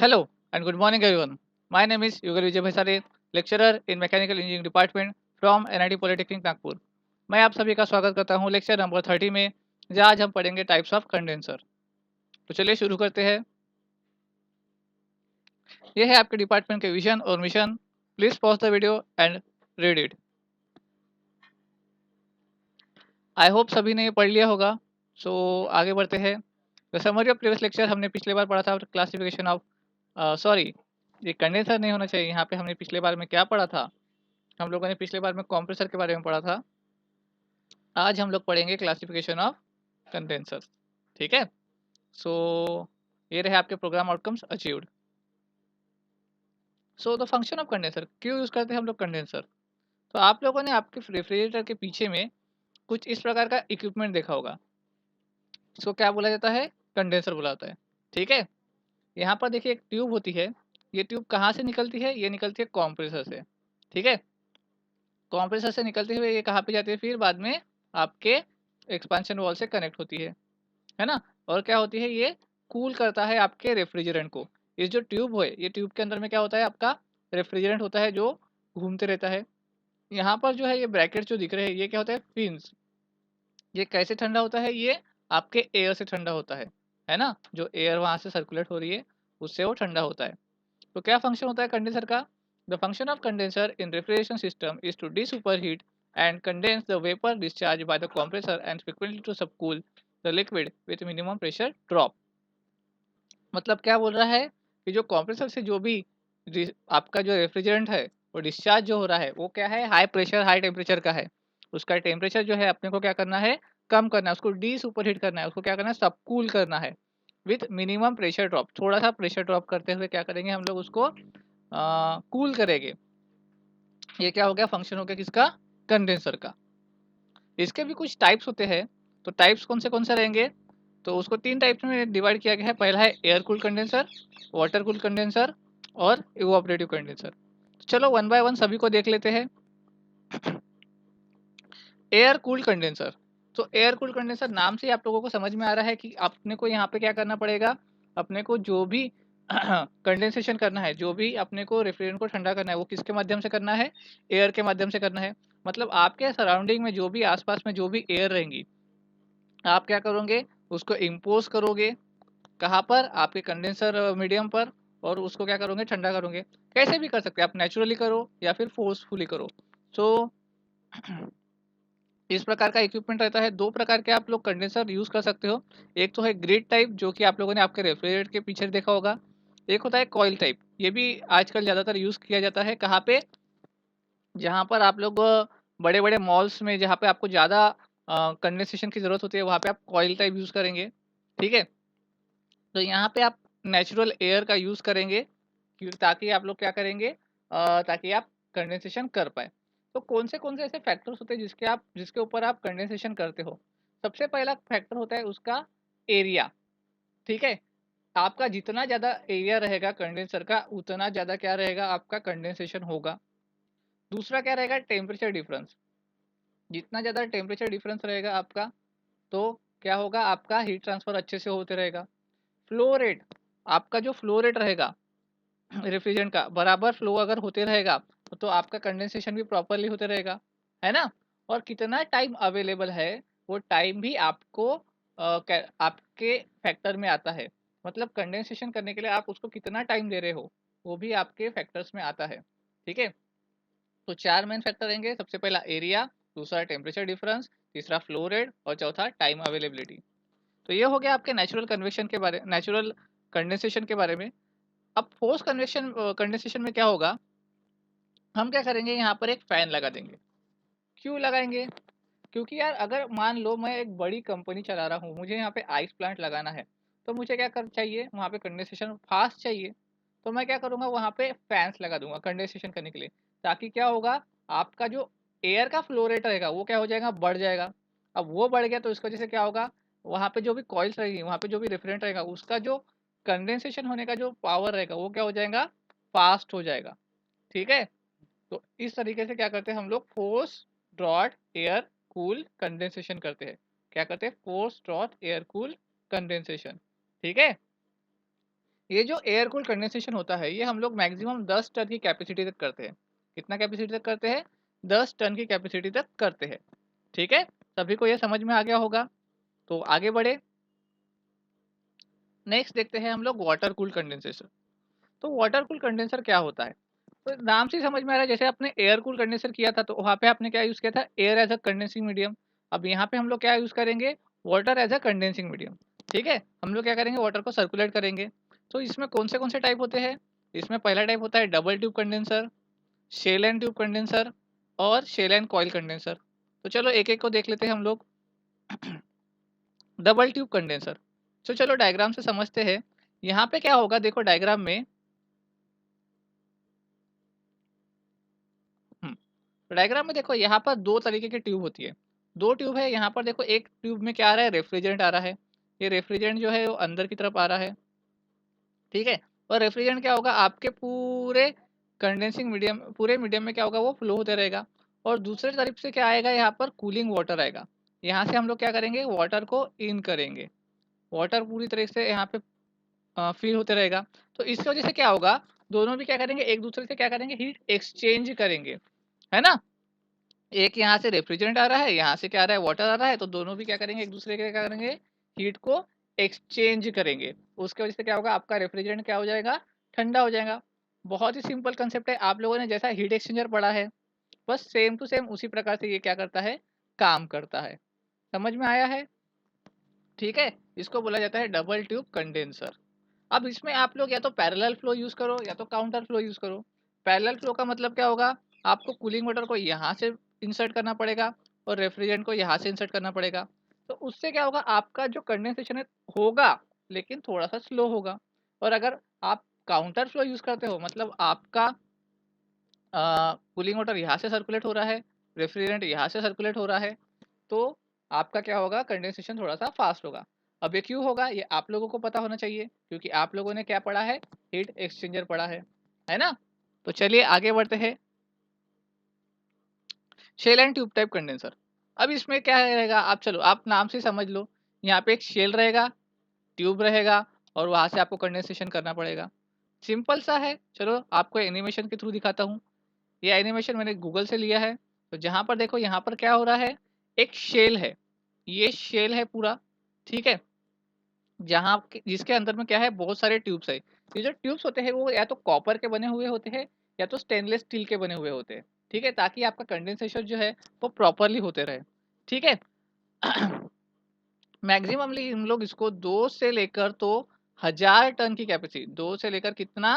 Hello and good morning everyone. My name is Yugal Vijay Bhaisare, lecturer in Mechanical Engineering Department from NIT Polytechnic Nagpur. मैं आप सभी का स्वागत करता हूं लेक्चर नंबर 30 में, जहां आज हम पढ़ेंगे टाइप्स ऑफ कंडेंसर. तो चलिए शुरू करते हैं. यह है आपके डिपार्टमेंट के विजन और mission. Please pause the video and read it. I hope सभी ने ये पढ़ लिया होगा. सो आगे बढ़ते हैं. The summary of previous lecture हमने पिछले बार पढ़ा था क्लासिफिकेशन ऑफ सॉरी, ये कंडेंसर नहीं होना चाहिए. यहाँ पे हमने पिछले बार में क्या पढ़ा था? हम लोगों ने पिछले बार में कंप्रेसर के बारे में पढ़ा था. आज हम लोग पढ़ेंगे क्लासिफिकेशन ऑफ कंडेंसर. ठीक है. सो ये रहे आपके program outcomes achieved. So the function of condenser, क्यों यूज करते हैं हम लोग कंडेंसर? तो आप लोगों ने आपके रेफ्रिजरेटर के पीछे में कुछ इस प्रकार का इक्विपमेंट देखा होगा. इसको क्या बोला जाता है? कंडेंसर बोला जाता है. ठीक है. यहाँ पर देखिए एक ट्यूब होती है. ये ट्यूब कहाँ से निकलती है? ये निकलती है कॉम्प्रेसर से. ठीक है. कॉम्प्रेसर से निकलते हुए ये कहाँ पे जाती है? फिर बाद में आपके एक्सपांशन वॉल से कनेक्ट होती है ना. और क्या होती है? ये कूल करता है आपके रेफ्रिजरेंट को. ये जो ट्यूब है, ये ट्यूब के अंदर में क्या होता है? आपका रेफ्रिजरेंट होता है जो घूमते रहता है. यहाँ पर जो है ये ब्रैकेट जो दिख रहे हैं, ये क्या होता है? फिन्स. ये कैसे ठंडा होता है? ये आपके एयर से ठंडा होता है ना. जो एयर वहां से सर्कुलेट हो रही है, उससे वो ठंडा होता है. तो क्या फंक्शन होता है कंडेंसर का? The function of condenser in refrigeration system is to desuperheat and condense the vapour discharge by the compressor and frequently to subcool the liquid with minimum pressure drop. मतलब क्या बोल रहा है कि जो कंप्रेसर से जो भी आपका जो रेफ्रिजरेंट है वो डिस्चार्ज जो हो रहा है, वो क्या है? हाई प्रेशर हाई टेम्परेचर का है. उसका टेम्परेचर जो है अपने को क्या करना है? कम करना है. उसको डी सुपरहीट करना है. उसको क्या करना है? सबकूल करना है विथ मिनिमम प्रेशर ड्रॉप. थोड़ा सा प्रेशर ड्रॉप करते हुए क्या करेंगे हम लोग? उसको कूल करेंगे. ये क्या हो गया? फंक्शन हो गया किसका? कंडेंसर का. इसके भी कुछ टाइप्स होते हैं. तो टाइप्स कौन से रहेंगे? तो उसको 3 टाइप्स में डिवाइड किया गया है. पहला है air cool condenser, water cool condenser और इवोपरेटिव कंडेंसर. चलो वन बाय वन सभी को देख लेते हैं. Air cool condenser. तो एयर कूल कंडेंसर नाम से ही आप लोगों को समझ में आ रहा है कि अपने को यहाँ पे क्या करना पड़ेगा? अपने को जो भी कंडेंसेशन करना है, जो भी अपने को रेफ्रिजरेंट को ठंडा करना है, वो किसके माध्यम से करना है? एयर के माध्यम से करना है. मतलब आपके सराउंडिंग में जो भी आसपास में जो भी एयर रहेंगी, आप क्या करोगे? उसको इम्पोज करोगे. कहाँ पर? आपके कंडेंसर मीडियम पर. और उसको क्या करोगे? ठंडा करोगे. कैसे भी कर सकते हैं आप. नेचुरली करो या फिर फोर्सफुली करो. सो इस प्रकार का इक्विपमेंट रहता है. 2 प्रकार के आप लोग कंडेंसर यूज़ कर सकते हो. एक तो है ग्रिड टाइप, जो कि आप लोगों ने आपके रेफ्रिजरेटर के पीछे देखा होगा. एक होता है कॉइल टाइप. ये भी आजकल ज़्यादातर यूज़ किया जाता है. कहाँ पे? जहाँ पर आप लोग बड़े-बड़े मॉल्स में, जहाँ पे आपको ज़्यादा कंडेंसेशन की ज़रूरत होती है, वहाँ पे आप कॉइल टाइप यूज़ करेंगे. ठीक है? तो यहाँ पे आप नेचुरल एयर का यूज़ करेंगे, ताकि आप लोग क्या करेंगे? ताकि आप कंडेंसेशन कर पाए. तो कौन से ऐसे फैक्टर्स होते हैं जिसके ऊपर आप कंडेंसेशन करते हो? सबसे पहला फैक्टर होता है उसका एरिया. ठीक है. आपका जितना ज़्यादा एरिया रहेगा कंडेंसर का, उतना ज़्यादा क्या रहेगा? आपका कंडेंसेशन होगा. दूसरा क्या रहेगा? Temperature difference. जितना ज़्यादा टेम्परेचर डिफरेंस रहेगा आपका, तो क्या होगा? आपका हीट ट्रांसफर अच्छे से होते रहेगा. Flow rate. आपका जो फ्लो रेट रहेगा रेफ्रिजरेंट का, बराबर फ्लो अगर होते रहेगा, तो आपका कंडेंसेशन भी प्रॉपरली होते रहेगा. है ना. और कितना टाइम अवेलेबल है, वो टाइम भी आपको आपके फैक्टर में आता है. मतलब कंडेंसेशन करने के लिए आप उसको कितना टाइम दे रहे हो, वो भी आपके फैक्टर्स में आता है. ठीक है. तो 4 मेन फैक्टर रहेंगे. सबसे पहला एरिया, दूसरा टेम्परेचर डिफरेंस, तीसरा फ्लो रेट और चौथा टाइम अवेलेबिलिटी. तो ये हो गया आपके नेचुरल कंडेंसेशन के बारे में. अब फोर्स कंडेंसेशन में क्या होगा? हम क्या करेंगे? यहाँ पर एक फैन लगा देंगे. क्यों लगाएंगे? क्योंकि यार अगर मान लो मैं एक बड़ी कंपनी चला रहा हूँ, मुझे यहाँ पे आइस प्लांट लगाना है, तो मुझे क्या कर चाहिए? वहाँ पे कंडेंसेशन फास्ट चाहिए. तो मैं क्या करूँगा? वहाँ पे फैंस लगा दूंगा कंडेंसेशन करने के लिए. ताकि क्या होगा? आपका जो एयर का फ्लो रेट रहेगा, वो क्या हो जाएगा? बढ़ जाएगा. अब वो बढ़ गया तो इसकी वजह से क्या होगा? वहाँ पे जो भी कॉइल्स रहेगी, वहाँ पे जो भी रेफ्रिजरेंट रहेगा, उसका जो कंडेंसेशन होने का जो पावर रहेगा, वो क्या हो जाएगा? फास्ट हो जाएगा. ठीक है. तो इस तरीके से क्या करते हैं हम लोग? Force draught air cool condensation करते हैं. क्या करते हैं? Force draught air cool condensation. ठीक है. ये जो एयर कूल कंडेंसेशन होता है ये हम लोग मैक्सिमम 10 टन की कैपेसिटी तक करते हैं। कितना कैपेसिटी तक करते हैं? 10 टन की कैपेसिटी तक करते हैं। ठीक है, सभी को ये समझ में आ गया होगा। तो आगे बढ़े, नेक्स्ट देखते हैं हम लोग वाटर कूल कंडेंसेशन। तो वाटर कूल कंडेंसर क्या होता है? तो नाम से ही समझ में आ रहा है, जैसे आपने एयर कूल कंडेंसर किया था तो वहाँ पे आपने क्या यूज़ किया था? Air as a condensing medium. अब यहाँ पे हम लोग क्या यूज़ करेंगे? Water as a condensing medium. ठीक है, हम लोग क्या करेंगे? वाटर को सर्कुलेट करेंगे। तो इसमें कौन से टाइप होते हैं? इसमें पहला टाइप होता है double tube condenser, shell and tube condenser और शेल एंड कॉइल कंडेंसर। तो चलो एक एक को देख लेते हैं हम लोग। डबल ट्यूब कंडेंसर, तो चलो डायग्राम से समझते हैं। यहाँ पे क्या होगा, देखो डायग्राम में। तो डायग्राम में देखो यहाँ पर दो तरीके की ट्यूब होती है। दो ट्यूब है यहाँ पर, देखो एक ट्यूब में क्या आ रहा है? रेफ्रिजरेंट आ रहा है। ये रेफ्रिजरेंट जो है वो अंदर की तरफ आ रहा है। ठीक है, और रेफ्रिजरेंट क्या होगा? आपके पूरे कंडेंसिंग मीडियम, पूरे मीडियम में क्या होगा? वो फ्लो होते रहेगा। और दूसरे तरफ से क्या आएगा? यहाँ पर कूलिंग वाटर आएगा। यहाँ से हम लोग क्या करेंगे? वाटर को इन करेंगे। वाटर पूरी तरह से यहाँ पे फील होते रहेगा। तो इसकी वजह से क्या होगा? दोनों भी क्या करेंगे? एक दूसरे से क्या करेंगे? हीट एक्सचेंज करेंगे, है ना? एक यहाँ से रेफ्रिजरेंट आ रहा है, यहाँ से क्या आ रहा है? वाटर आ रहा है। तो दोनों भी क्या करेंगे? एक दूसरे के क्या करेंगे? हीट को एक्सचेंज करेंगे। उसके वजह से क्या होगा? आपका रेफ्रिजरेंट क्या हो जाएगा? ठंडा हो जाएगा। बहुत ही सिंपल कंसेप्ट है। आप लोगों ने जैसा हीट एक्सचेंजर पढ़ा है, बस सेम टू सेम उसी प्रकार से ये क्या करता है? काम करता है। समझ में आया है? ठीक है, इसको बोला जाता है डबल ट्यूब कंडेंसर। अब इसमें आप लोग या तो पैरेलल फ्लो यूज करो या तो काउंटर फ्लो यूज करो। पैरेलल फ्लो का मतलब क्या होगा? आपको कूलिंग वाटर को यहाँ से इंसर्ट करना पड़ेगा और रेफ्रिजरेंट को यहाँ से इंसर्ट करना पड़ेगा। तो उससे क्या होगा? आपका जो कंडेंसेशन है होगा, लेकिन थोड़ा सा स्लो होगा। और अगर आप काउंटर फ्लो यूज करते हो, मतलब आपका कूलिंग वाटर यहाँ से सर्कुलेट हो रहा है, रेफ्रिजरेंट यहाँ से सर्कुलेट हो रहा है, तो आपका क्या होगा? कंडेंसेशन थोड़ा सा फास्ट होगा। अब ये क्यों होगा? ये आप लोगों को पता होना चाहिए, क्योंकि आप लोगों ने क्या पढ़ा है? हीट एक्सचेंजर पढ़ा है ना? तो चलिए आगे बढ़ते हैं। Shell and tube type condenser. अब इसमें क्या रहेगा? आप चलो आप नाम से समझ लो। यहाँ पे एक शेल रहेगा, ट्यूब रहेगा, और वहां से आपको कंडेंसेशन करना पड़ेगा। सिंपल सा है, चलो आपको एनिमेशन के थ्रू दिखाता हूँ। ये एनिमेशन मैंने गूगल से लिया है। तो जहां पर देखो, यहाँ पर क्या हो रहा है? एक शेल है, ये शेल है पूरा। ठीक है, जिसके अंदर में क्या है? बहुत सारे ट्यूब्स है। ये जो ट्यूब्स होते हैं वो या तो कॉपर के बने हुए होते हैं या तो स्टेनलेस स्टील के बने हुए होते हैं। ठीक है, ताकि आपका कंडेंसेशन जो है वो प्रॉपरली होते रहे। ठीक है। मैक्सिममली हम लोग इसको 2 से लेकर 1000 टन की कैपेसिटी, 2 से लेकर कितना?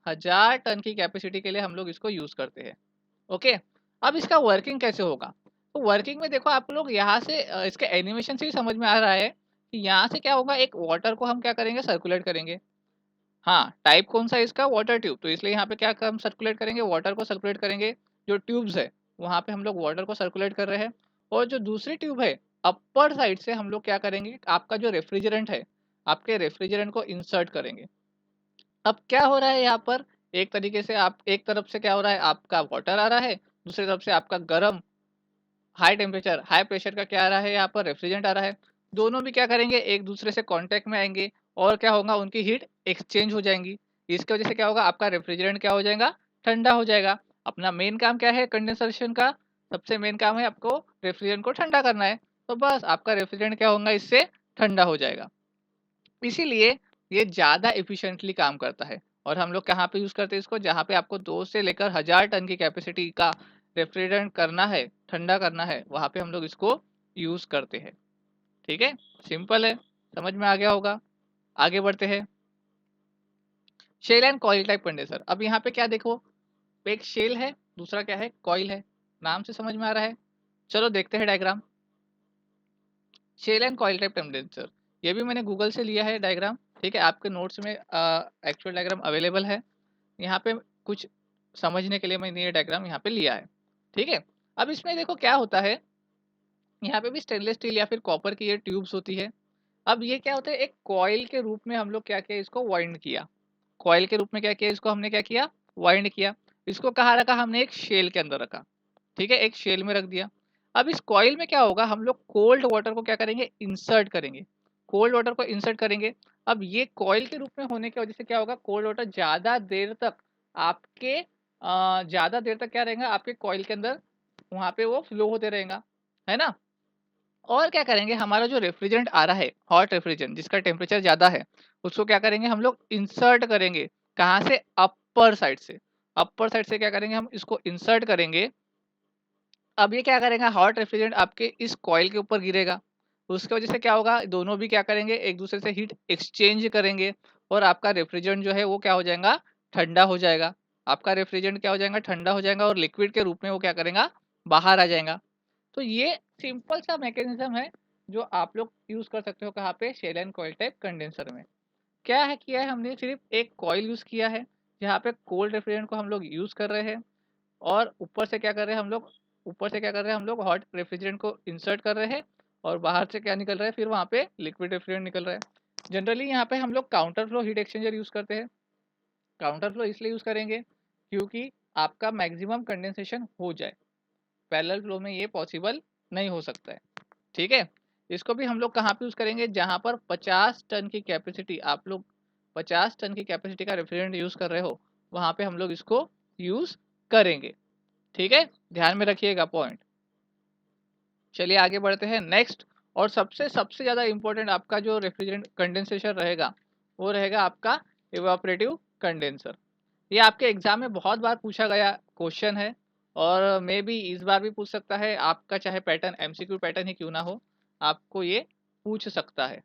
1000 टन की कैपेसिटी के लिए हम लोग इसको यूज करते हैं। ओके, अब इसका वर्किंग कैसे होगा? तो वर्किंग में देखो आप लोग यहाँ से इसके एनिमेशन से ही समझ में आ रहा है कि यहाँ से क्या होगा? एक वाटर को हम क्या करेंगे? सर्कुलेट करेंगे। हाँ, टाइप कौन सा है इसका? Water tube. तो इसलिए यहाँ पे क्या हम सर्कुलेट करेंगे? वाटर को सर्कुलेट करेंगे। जो ट्यूब्स है वहाँ पे हम लोग वाटर को सर्कुलेट कर रहे हैं। और जो दूसरी ट्यूब है, अपर साइड से हम लोग क्या करेंगे? आपका जो रेफ्रिजरेंट है, आपके रेफ्रिजरेंट को इंसर्ट करेंगे। अब क्या हो रहा है यहाँ पर? एक तरीके से आप एक तरफ से क्या हो रहा है? आपका वाटर आ रहा है, दूसरी तरफ से आपका गर्म हाई टेम्परेचर हाई प्रेशर का क्या आ रहा है? यहाँ पर रेफ्रिजरेंट आ रहा है। दोनों भी क्या करेंगे? एक दूसरे से कांटेक्ट में आएंगे और क्या होगा? उनकी हीट एक्सचेंज हो जाएंगी। इसकी वजह से क्या होगा? आपका रेफ्रिजरेंट क्या हो जाएगा? ठंडा हो जाएगा। अपना मेन काम क्या है कंडेंसेशन का? सबसे मेन काम है आपको रेफ्रिजरेंट को ठंडा करना है। तो बस आपका रेफ्रिजरेंट क्या होगा? इससे ठंडा हो जाएगा। इसीलिए ये ज़्यादा एफिशिएंटली काम करता है। और हम लोग कहाँ पे यूज़ करते हैं इसको? जहाँ पे आपको 2 से लेकर 1000 टन की कैपेसिटी का रेफ्रिजरेंट करना है, ठंडा करना है, वहाँ पे हम लोग इसको यूज़ करते हैं। ठीक है, सिंपल है, समझ में आ गया होगा। आगे बढ़ते हैं। Shell and coil type condenser. अब यहाँ पे क्या देखो, एक शेल है, दूसरा क्या है? कॉइल है। नाम से समझ में आ रहा है। चलो देखते हैं diagram. Shell and coil type condenser, ये भी मैंने गूगल से लिया है डायग्राम। ठीक है, आपके नोट्स में एक्चुअल डायग्राम अवेलेबल है। यहाँ पे कुछ समझने के लिए मैंने ये डायग्राम यहाँ पे लिया है। ठीक है, अब इसमें देखो क्या होता है। यहाँ पे भी स्टेनलेस स्टील या फिर कॉपर की ये ट्यूब्स होती है। अब ये क्या होता है? एक कॉइल के रूप में हम लोग क्या किया? इसको वाइंड किया। कॉइल के रूप में क्या किया? इसको हमने क्या किया? वाइंड किया। इसको कहाँ रखा? हमने एक शेल के अंदर रखा। ठीक है, एक शेल में रख दिया। अब इस कॉइल में क्या होगा? हम लोग कोल्ड वाटर को क्या करेंगे? इंसर्ट करेंगे। कोल्ड वाटर को इंसर्ट करेंगे। अब ये कॉइल के रूप में होने की वजह से क्या होगा, कोल्ड वाटर ज़्यादा देर तक आपके ज़्यादा देर तक क्या रहेगा आपके कॉइल के अंदर, वहाँ पे वो फ्लो होते रहेगा, है ना। और क्या करेंगे, हमारा जो रेफ्रिजरेंट आ रहा है, हॉट रेफ्रिजरेंट जिसका टेम्परेचर ज़्यादा है, उसको क्या करेंगे हम लोग इंसर्ट करेंगे। कहाँ से, अपर साइड से। अपर साइड से क्या करेंगे, हम इसको इंसर्ट करेंगे। अब ये क्या करेगा, हॉट रेफ्रिजरेंट आपके इस कॉइल के ऊपर गिरेगा। उसकी वजह से क्या होगा, दोनों भी क्या करेंगे, एक दूसरे से हीट एक्सचेंज करेंगे और आपका रेफ्रिजरेंट जो है वो क्या हो जाएगा, ठंडा हो जाएगा। आपका रेफ्रिजरेंट क्या हो जाएगा, ठंडा हो जाएगा और लिक्विड के रूप में वो क्या करेगा, बाहर आ जाएगा। तो ये सिंपल सा मैकेनिज्म है जो आप लोग यूज कर सकते हो कहाँ पे, shell and coil type condenser में। क्या है किया है हमने, सिर्फ एक कॉइल यूज किया है जहाँ पे कोल्ड रेफ्रिजरेंट को हम लोग यूज कर रहे हैं, और ऊपर से क्या कर रहे हैं हम लोग, ऊपर से क्या कर रहे हैं हम लोग, हॉट रेफ्रिजरेंट को इंसर्ट कर रहे हैं और बाहर से क्या निकल रहा है, फिर वहाँ पे लिक्विड रेफ्रिजरेंट निकल रहा है। जनरली यहाँ पे हम लोग counter flow heat exchanger use करते हैं। काउंटर फ्लो इसलिए यूज करेंगे क्योंकि आपका मैक्सिमम कंडेंसेशन हो जाए, पैरेलल फ्लो में ये पॉसिबल नहीं हो सकता है। ठीक है, इसको भी हम लोग कहाँ पे यूज करेंगे, जहाँ पर 50 टन की कैपेसिटी, आप लोग 50 टन की कैपेसिटी का रेफ्रिजरेंट यूज कर रहे हो, वहाँ पे हम लोग इसको यूज करेंगे। ठीक है, ध्यान में रखिएगा पॉइंट। चलिए आगे बढ़ते हैं नेक्स्ट। और सबसे सबसे ज़्यादा इंपॉर्टेंट आपका जो रेफ्रिजरेंट कंडेंसेशन रहेगा, वो रहेगा आपका इवापोरेटिव कंडेंसर। ये आपके एग्जाम में बहुत बार पूछा गया क्वेश्चन है, और मे बी इस बार भी पूछ सकता है आपका, चाहे पैटर्न एमसीक्यू पैटर्न ही क्यों ना हो, आपको ये पूछ सकता है।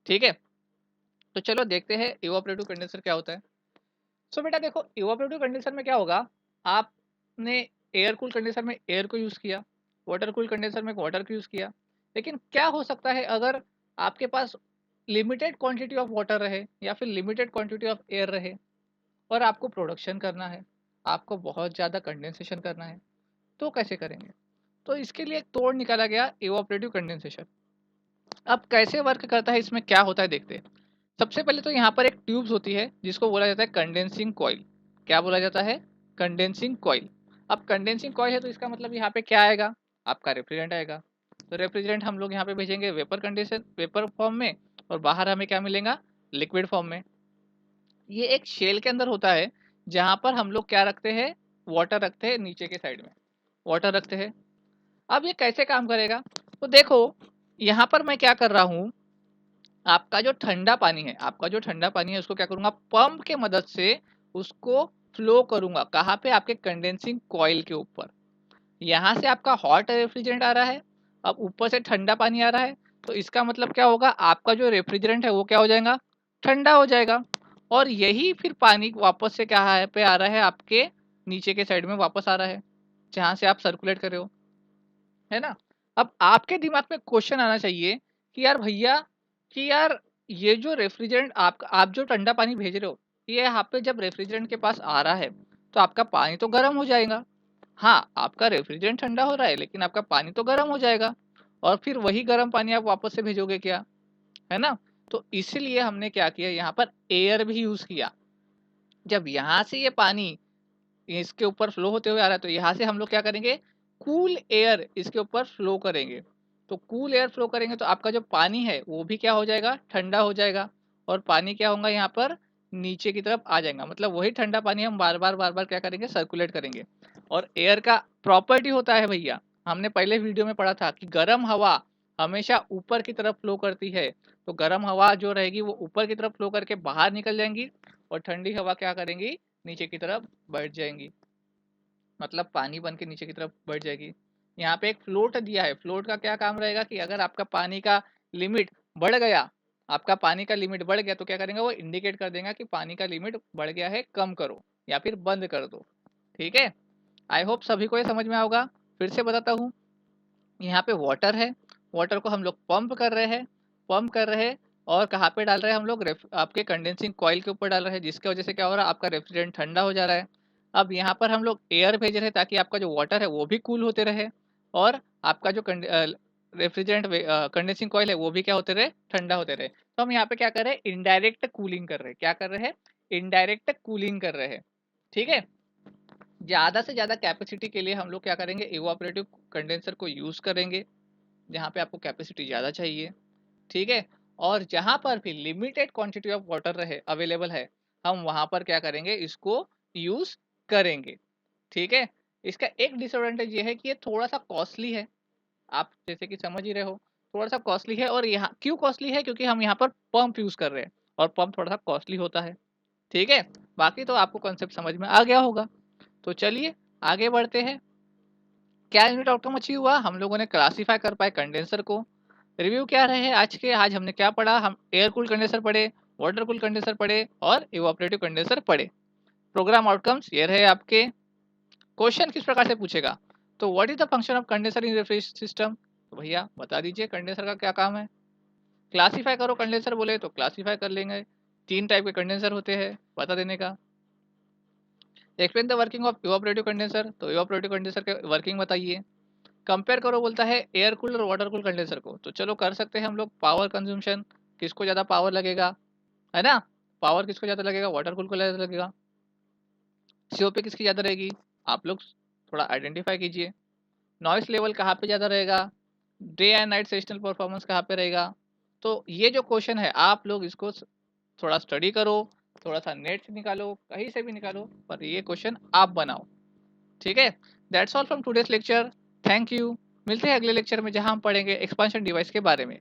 ठीक है, तो चलो देखते हैं इवापोरेटिव कंडेंसर क्या होता है। सो बेटा देखो, इवापोरेटिव कंडेंसर में क्या होगा, आपने एयर कूल कंडेंसर में एयर को यूज़ किया, वाटर कूल कंडेंसर में वाटर को यूज़ किया। लेकिन क्या हो सकता है, अगर आपके पास लिमिटेड क्वांटिटी ऑफ वाटर रहे या फिर लिमिटेड क्वांटिटी ऑफ एयर रहे, और आपको प्रोडक्शन करना है, आपको बहुत ज़्यादा कंडेंसेशन करना है, तो कैसे करेंगे। तो इसके लिए एक तोड़ निकाला गया, इवापोरेटिव कंडेंसेशन। अब कैसे वर्क करता है, इसमें क्या होता है देखते हैं। सबसे पहले तो यहाँ पर एक ट्यूब्स होती है जिसको बोला जाता है कंडेंसिंग कॉइल। क्या बोला जाता है, कंडेंसिंग कॉइल। अब कंडेंसिंग कॉइल है तो इसका मतलब यहाँ पे क्या आएगा, आपका रेफ्रिजरेंट आएगा। तो रेफ्रिजरेंट हम लोग यहाँ पे भेजेंगे वेपर कंडेंसर, वेपर फॉर्म में, और बाहर हमें क्या मिलेगा, लिक्विड फॉर्म में। ये एक शेल के अंदर होता है जहाँ पर हम लोग क्या रखते हैं, वाटर रखते हैं, नीचे के साइड में वाटर रखते हैं। अब ये कैसे काम करेगा, तो देखो यहाँ पर मैं क्या कर रहा हूँ, आपका जो ठंडा पानी है, आपका जो ठंडा पानी है उसको क्या करूँगा, पंप के मदद से उसको फ्लो करूँगा। कहाँ पे, आपके कंडेंसिंग कॉइल के ऊपर। यहाँ से आपका हॉट रेफ्रिजरेंट आ रहा है, अब ऊपर से ठंडा पानी आ रहा है, तो इसका मतलब क्या होगा, आपका जो रेफ्रिजरेंट है वो क्या हो जाएगा, ठंडा हो जाएगा। और यही फिर पानी वापस से क्या है पे आ रहा है, आपके नीचे के साइड में वापस आ रहा है, जहाँ से आप सर्कुलेट कर रहे हो, है ना। अब आपके दिमाग में क्वेश्चन आना चाहिए कि यार भैया, कि यार ये जो रेफ्रिजरेंट आप जो ठंडा पानी भेज रहे हो, ये यहाँ पे जब रेफ्रिजरेंट के पास आ रहा है तो आपका पानी तो गर्म हो जाएगा। हाँ, आपका रेफ्रिजरेंट ठंडा हो रहा है लेकिन आपका पानी तो गर्म हो जाएगा, और फिर वही गर्म पानी आप वापस से भेजोगे क्या, है ना। तो इसलिए हमने क्या किया, यहाँ पर एयर भी यूज किया। जब यहाँ से ये पानी इसके ऊपर फ्लो होते हुए आ रहा है, तो यहाँ से हम लोग क्या करेंगे, कूल एयर इसके ऊपर फ्लो करेंगे। तो कूल एयर फ्लो करेंगे तो आपका जो पानी है वो भी क्या हो जाएगा, ठंडा हो जाएगा, और पानी क्या होगा यहाँ पर, नीचे की तरफ आ जाएगा। मतलब वही ठंडा पानी हम बार बार क्या करेंगे, सर्कुलेट करेंगे। और एयर का प्रॉपर्टी होता है भैया, हमने पहले वीडियो में पढ़ा था कि गर्म हवा हमेशा ऊपर की तरफ फ्लो करती है। तो गर्म हवा जो रहेगी वो ऊपर की तरफ फ्लो करके बाहर निकल जाएंगी, और ठंडी हवा क्या करेंगी, नीचे की तरफ बैठ जाएंगी। मतलब पानी बन के नीचे की तरफ बैठ जाएगी। यहाँ पे एक फ्लोट दिया है, फ्लोट का क्या काम रहेगा कि अगर आपका पानी का लिमिट बढ़ गया, आपका पानी का लिमिट बढ़ गया, तो क्या करेंगे, वो इंडिकेट कर देगा कि पानी का लिमिट बढ़ गया है, कम करो या फिर बंद कर दो। ठीक है, आई होप सभी को ये समझ में आएगा। फिर से बताता हूँ, यहाँ पे वाटर है, वाटर को हम लोग पंप कर रहे हैं, पंप कर रहे हैं, और कहाँ पे डाल रहे हैं हम लोग, आपके कंडेंसिंग कॉइल के ऊपर डाल रहे हैं, जिसकी वजह से क्या हो रहा है, आपका रेफ्रिजरेंट ठंडा हो जा रहा है। अब यहाँ पर हम लोग एयर भेज रहे हैं ताकि आपका जो वाटर है वो भी कूल होते रहे, और आपका जो रेफ्रिजरेंट कंडेंसिंग कॉइल है वो भी क्या होते रहे, ठंडा होते रहे। तो हम यहाँ पे क्या कर रहे हैं, इनडायरेक्ट कूलिंग कर रहे हैं। क्या कर रहे हैं, इनडायरेक्ट कूलिंग कर रहे हैं। ठीक है, ज़्यादा से ज़्यादा कैपेसिटी के लिए हम लोग क्या करेंगे, इवापोरेटिव कंडेंसर को यूज़ करेंगे, जहाँ पे आपको कैपेसिटी ज़्यादा चाहिए। ठीक है, और जहाँ पर भी लिमिटेड क्वांटिटी ऑफ वाटर रहे अवेलेबल है, हम वहाँ पर क्या करेंगे, इसको यूज़ करेंगे, ठीक है? इसका एक डिसएडवांटेज ये है कि ये थोड़ा-सा कॉस्टली है, आप जैसे कि समझ ही रहे हो, थोड़ा-सा कॉस्टली है। और यहाँ क्यों कॉस्टली है? क्योंकि हम यहाँ पर पंप यूज़ कर रहे हैं और पंप थोड़ा-सा कॉस्टली होता है, ठीक है? बाकी तो आपको कॉन्सेप्ट समझ में आ गया होगा। तो चलिए आगे बढ़ते हैं। क्या यूनिट आउटकम अचीव हुआ? हम लोगों ने क्लासिफाई कर पाए कंडेंसर को। रिव्यू क्या रहे आज के? आज हमने क्या पढ़ा? हम एयर कूल कंडेंसर पढ़े, वाटर कूल कंडेंसर पढ़े और इवापोरेटिव कंडेंसर पढ़े। प्रोग्राम आउटकम्स ये रहे आपके। क्वेश्चन किस प्रकार से पूछेगा? तो what is the function of condenser in refrigeration system? तो भैया बता दीजिए कंडेंसर का क्या काम है? क्लासिफाई करो कंडेंसर बोले तो क्लासिफाई कर लेंगे। 3 टाइप के कंडेंसर होते हैं, बता देने का। Explain the working of evaporative condenser, तो इवापोरेटिव कंडेंसर के वर्किंग बताइए। कंपेयर करो बोलता है एयर कूल और वाटर कूल कंडेंसर को, तो चलो कर सकते हैं हम लोग। पावर कंज्यूमशन, किसको ज़्यादा पावर लगेगा, है ना? पावर किसको ज़्यादा लगेगा? वाटर कूल को ज़्यादा लगेगा। सीओपी किसकी ज़्यादा रहेगी? आप लोग थोड़ा आइडेंटिफाई कीजिए। नॉइस लेवल कहाँ पे ज़्यादा रहेगा? Day and night sessional performance कहाँ पे रहेगा? तो ये जो क्वेश्चन है आप लोग इसको थोड़ा स्टडी करो, थोड़ा सा नेट से निकालो, कहीं से भी निकालो, पर ये क्वेश्चन आप बनाओ, ठीक है? That's all from today's lecture. Thank you. मिलते हैं अगले लेक्चर में जहां हम पढ़ेंगे एक्सपांशन डिवाइस के बारे में।